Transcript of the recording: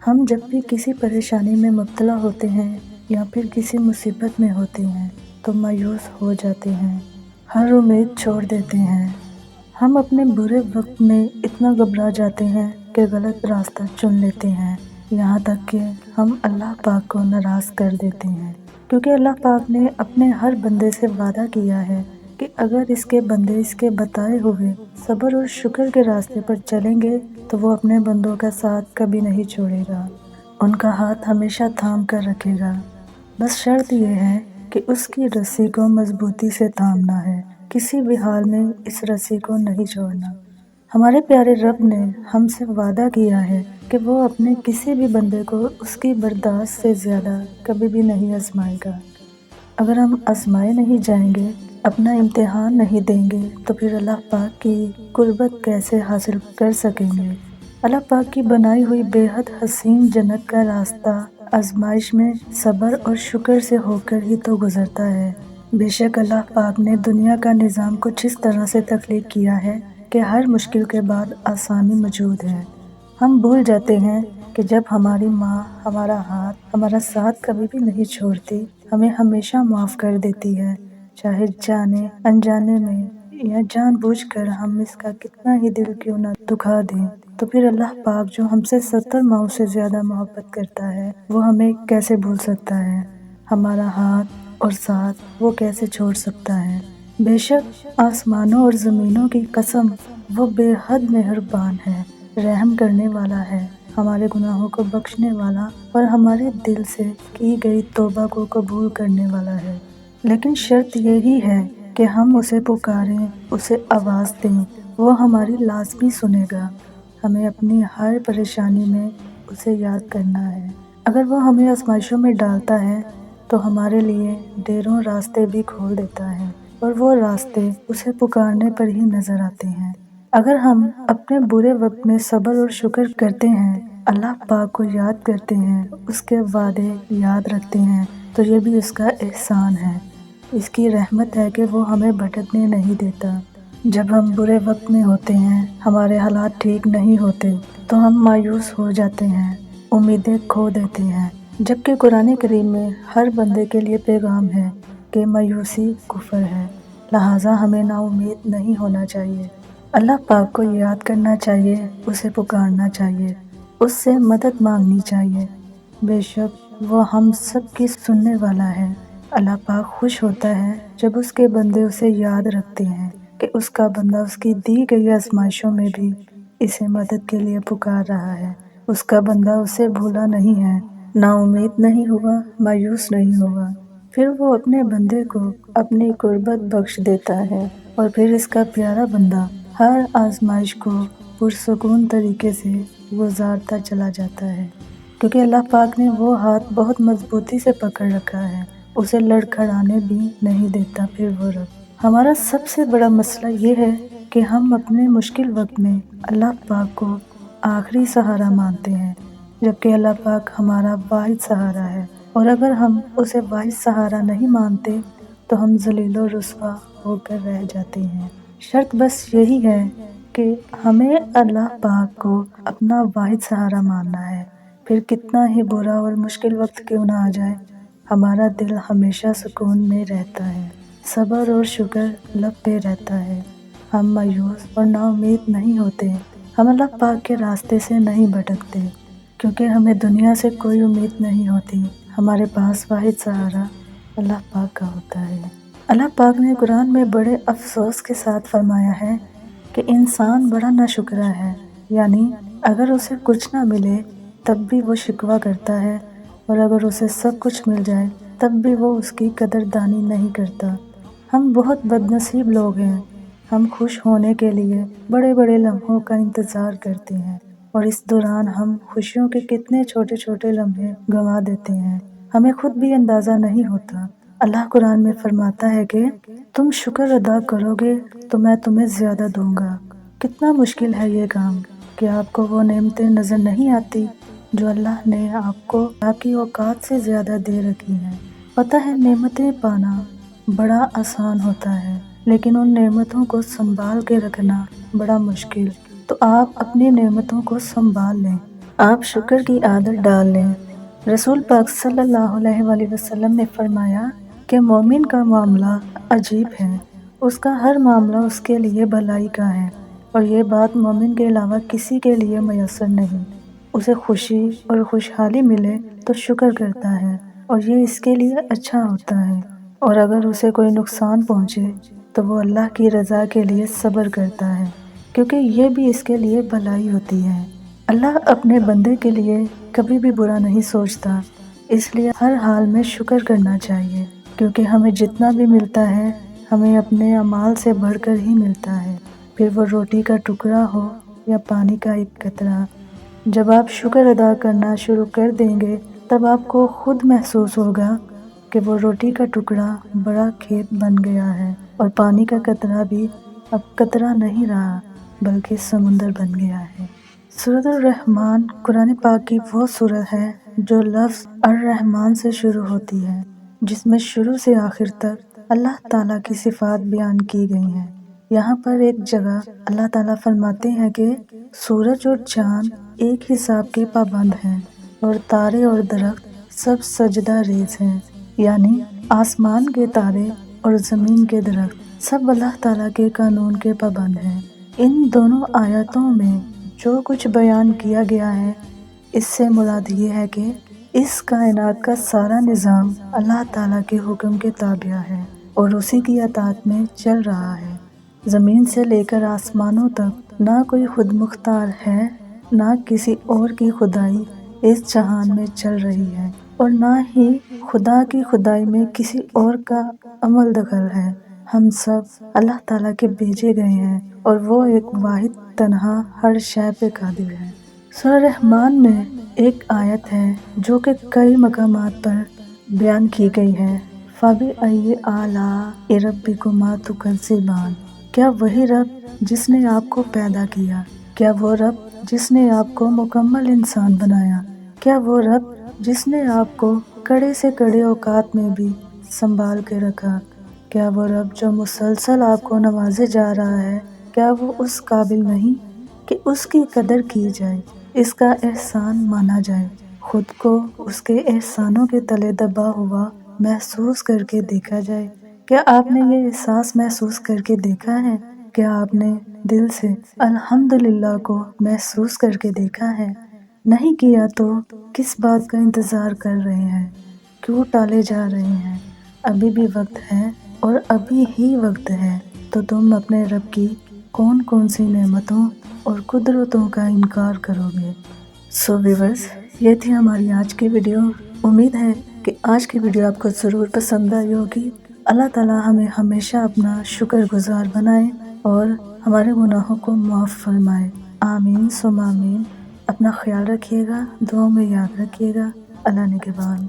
ہم جب بھی کسی پریشانی میں مبتلا ہوتے ہیں یا پھر کسی مصیبت میں ہوتے ہیں تو مایوس ہو جاتے ہیں، ہر امید چھوڑ دیتے ہیں۔ ہم اپنے برے وقت میں اتنا گھبرا جاتے ہیں کہ غلط راستہ چن لیتے ہیں، یہاں تک کہ ہم اللہ پاک کو ناراض کر دیتے ہیں، کیونکہ اللہ پاک نے اپنے ہر بندے سے وعدہ کیا ہے کہ اگر اس کے بندے اس کے بتائے ہوئے صبر اور شکر کے راستے پر چلیں گے تو وہ اپنے بندوں کا ساتھ کبھی نہیں چھوڑے گا، ان کا ہاتھ ہمیشہ تھام کر رکھے گا۔ بس شرط یہ ہے کہ اس کی رسی کو مضبوطی سے تھامنا ہے، کسی بھی حال میں اس رسی کو نہیں چھوڑنا۔ ہمارے پیارے رب نے ہم سے وعدہ کیا ہے کہ وہ اپنے کسی بھی بندے کو اس کی برداشت سے زیادہ کبھی بھی نہیں آزمائے گا۔ اگر ہم آزمائے نہیں جائیں گے، اپنا امتحان نہیں دیں گے تو پھر اللہ پاک کی قربت کیسے حاصل کر سکیں گے؟ اللہ پاک کی بنائی ہوئی بے حد حسین جنت کا راستہ آزمائش میں صبر اور شکر سے ہو کر ہی تو گزرتا ہے۔ بے شک اللہ پاک نے دنیا کا نظام کچھ اس طرح سے تخلیق کیا ہے کہ ہر مشکل کے بعد آسانی موجود ہے۔ ہم بھول جاتے ہیں کہ جب ہماری ماں ہمارا ہاتھ، ہمارا ساتھ کبھی بھی نہیں چھوڑتی، ہمیں ہمیشہ معاف کر دیتی ہے، چاہے جانے انجانے میں یا جان بوجھ کر ہم اس کا کتنا ہی دل کیوں نہ دکھا دیں، تو پھر اللہ پاک جو ہم سے 70 ماؤں سے زیادہ محبت کرتا ہے وہ ہمیں کیسے بھول سکتا ہے؟ ہمارا ہاتھ اور ساتھ وہ کیسے چھوڑ سکتا ہے؟ بے شک آسمانوں اور زمینوں کی قسم، وہ بے حد مہربان ہے، رحم کرنے والا ہے، ہمارے گناہوں کو بخشنے والا اور ہمارے دل سے کی گئی توبہ کو قبول کرنے والا ہے۔ لیکن شرط یہی ہے کہ ہم اسے پکاریں، اسے آواز دیں، وہ ہماری لازمی سنے گا۔ ہمیں اپنی ہر پریشانی میں اسے یاد کرنا ہے۔ اگر وہ ہمیں آزمائشوں میں ڈالتا ہے تو ہمارے لیے ڈھیروں راستے بھی کھول دیتا ہے، اور وہ راستے اسے پکارنے پر ہی نظر آتے ہیں۔ اگر ہم اپنے برے وقت میں صبر اور شکر کرتے ہیں، اللہ پاک کو یاد کرتے ہیں، اس کے وعدے یاد رکھتے ہیں، تو یہ بھی اس کا احسان ہے، اس کی رحمت ہے کہ وہ ہمیں بھٹکنے نہیں دیتا۔ جب ہم برے وقت میں ہوتے ہیں، ہمارے حالات ٹھیک نہیں ہوتے تو ہم مایوس ہو جاتے ہیں، امیدیں کھو دیتے ہیں، جبکہ قرآن کریم میں ہر بندے کے لیے پیغام ہے کہ مایوسی کفر ہے، لہٰذا ہمیں نا امید نہیں ہونا چاہیے۔ اللہ پاک کو یاد کرنا چاہیے، اسے پکارنا چاہیے، اس سے مدد مانگنی چاہیے، بے شک وہ ہم سب کی سننے والا ہے۔ اللہ پاک خوش ہوتا ہے جب اس کے بندے اسے یاد رکھتے ہیں کہ اس کا بندہ اس کی دی گئی آزمائشوں میں بھی اسے مدد کے لیے پکار رہا ہے، اس کا بندہ اسے بھولا نہیں ہے، نا امید نہیں ہوا، مایوس نہیں ہوا، پھر وہ اپنے بندے کو اپنی قربت بخش دیتا ہے، اور پھر اس کا پیارا بندہ ہر آزمائش کو پرسکون طریقے سے گزارتا چلا جاتا ہے، کیونکہ اللہ پاک نے وہ ہاتھ بہت مضبوطی سے پکڑ رکھا ہے، اسے لڑکھڑانے بھی نہیں دیتا۔ پھر وہ رب، ہمارا سب سے بڑا مسئلہ یہ ہے کہ ہم اپنے مشکل وقت میں اللہ پاک کو آخری سہارا مانتے ہیں، جبکہ اللہ پاک ہمارا واحد سہارا ہے، اور اگر ہم اسے واحد سہارا نہیں مانتے تو ہم ذلیل و رسوا ہو کر رہ جاتے ہیں۔ شرط بس یہی ہے کہ ہمیں اللہ پاک کو اپنا واحد سہارا ماننا ہے، پھر کتنا ہی برا اور مشکل وقت کیوں نہ آ جائے، ہمارا دل ہمیشہ سکون میں رہتا ہے، صبر اور شکر لب پہ رہتا ہے، ہم مایوس اور نا امید نہیں ہوتے، ہم اللہ پاک کے راستے سے نہیں بھٹکتے، کیونکہ ہمیں دنیا سے کوئی امید نہیں ہوتی، ہمارے پاس واحد سہارا اللہ پاک کا ہوتا ہے۔ اللہ پاک نے قرآن میں بڑے افسوس کے ساتھ فرمایا ہے کہ انسان بڑا ناشکرا ہے، یعنی اگر اسے کچھ نہ ملے تب بھی وہ شکوہ کرتا ہے، اور اگر اسے سب کچھ مل جائے تب بھی وہ اس کی قدردانی نہیں کرتا۔ ہم بہت بد نصیب لوگ ہیں، ہم خوش ہونے کے لیے بڑے بڑے لمحوں کا انتظار کرتے ہیں، اور اس دوران ہم خوشیوں کے کتنے چھوٹے چھوٹے لمحے گنوا دیتے ہیں، ہمیں خود بھی اندازہ نہیں ہوتا۔ اللہ قرآن میں فرماتا ہے کہ تم شکر ادا کرو گے تو میں تمہیں زیادہ دوں گا۔ کتنا مشکل ہے یہ کام کہ آپ کو وہ نعمتیں نظر نہیں آتی جو اللہ نے آپ کو آپ کی اوقات سے زیادہ دے رکھی ہیں۔ پتہ ہے نعمتیں پانا بڑا آسان ہوتا ہے، لیکن ان نعمتوں کو سنبھال کے رکھنا بڑا مشکل، تو آپ اپنی نعمتوں کو سنبھال لیں، آپ شکر کی عادت ڈال لیں۔ رسول پاک صلی اللہ علیہ وآلہ وسلم نے فرمایا کہ مومن کا معاملہ عجیب ہے، اس کا ہر معاملہ اس کے لیے بھلائی کا ہے، اور یہ بات مومن کے علاوہ کسی کے لیے میسر نہیں۔ اسے خوشی اور خوشحالی ملے تو شکر کرتا ہے اور یہ اس کے لیے اچھا ہوتا ہے، اور اگر اسے کوئی نقصان پہنچے تو وہ اللہ کی رضا کے لیے صبر کرتا ہے، کیونکہ یہ بھی اس کے لیے بھلائی ہوتی ہے۔ اللہ اپنے بندے کے لیے کبھی بھی برا نہیں سوچتا، اس لیے ہر حال میں شکر کرنا چاہیے، کیونکہ ہمیں جتنا بھی ملتا ہے ہمیں اپنے اعمال سے بڑھ کر ہی ملتا ہے، پھر وہ روٹی کا ٹکڑا ہو یا پانی کا ایک قطرہ۔ جب آپ شکر ادا کرنا شروع کر دیں گے تب آپ کو خود محسوس ہوگا کہ وہ روٹی کا ٹکڑا بڑا کھیت بن گیا ہے، اور پانی کا قطرہ بھی اب قطرہ نہیں رہا بلکہ سمندر بن گیا ہے۔ سورۃ الرحمن قرآن پاک کی وہ سورت ہے جو لفظ الرحمن سے شروع ہوتی ہے، جس میں شروع سے آخر تک اللہ تعالیٰ کی صفات بیان کی گئی ہیں۔ یہاں پر ایک جگہ اللہ تعالیٰ فرماتے ہیں کہ سورج اور چاند ایک حساب کے پابند ہیں، اور تارے اور درخت سب سجدہ ریز ہیں، یعنی آسمان کے تارے اور زمین کے درخت سب اللہ تعالیٰ کے قانون کے پابند ہیں۔ ان دونوں آیاتوں میں جو کچھ بیان کیا گیا ہے، اس سے مراد یہ ہے کہ اس کائنات کا سارا نظام اللہ تعالیٰ کے حکم کے تابع ہے اور اسی کی اطاعت میں چل رہا ہے۔ زمین سے لے کر آسمانوں تک نہ کوئی خود مختار ہے، نہ کسی اور کی خدائی اس جہان میں چل رہی ہے، اور نہ ہی خدا کی خدائی میں کسی اور کا عمل دخل ہے۔ ہم سب اللہ تعالیٰ کے بھیجے گئے ہیں اور وہ ایک واحد تنہا ہر شے پہ قادر ہے۔ سورہ رحمان میں ایک آیت ہے جو کہ کئی مقامات پر بیان کی گئی ہے، فَبِأَيِّ آلَاءِ رَبِّكُمَا تُكَذِّبَانِ۔ کیا وہی رب جس نے آپ کو پیدا کیا، کیا وہ رب جس نے آپ کو مکمل انسان بنایا، کیا وہ رب جس نے آپ کو کڑے سے کڑے اوقات میں بھی سنبھال کے رکھا، کیا وہ رب جو مسلسل آپ کو نوازے جا رہا ہے، کیا وہ اس قابل نہیں کہ اس کی قدر کی جائے، اس کا احسان مانا جائے، خود کو اس کے احسانوں کے تلے دبا ہوا محسوس کر کے دیکھا جائے؟ کیا آپ نے یہ احساس محسوس کر کے دیکھا ہے؟ کیا آپ نے دل سے الحمدللہ کو محسوس کر کے دیکھا ہے؟ نہیں کیا تو کس بات کا انتظار کر رہے ہیں؟ کیوں ٹالے جا رہے ہیں؟ ابھی بھی وقت ہے اور ابھی ہی وقت ہے، تو تم اپنے رب کی کون کون سی نعمتوں اور قدرتوں کا انکار کرو گے؟ سو ویورز، یہ تھی ہماری آج کی ویڈیو۔ امید ہے کہ آج کی ویڈیو آپ کو ضرور پسند آئی ہوگی۔ اللہ تعالیٰ ہمیں ہمیشہ اپنا شکر گزار بنائے اور ہمارے گناہوں کو معاف فرمائے۔ آمین ثم آمین۔ اپنا خیال رکھیے گا، دعاؤں میں یاد رکھیے گا۔ اللہ نگہبان۔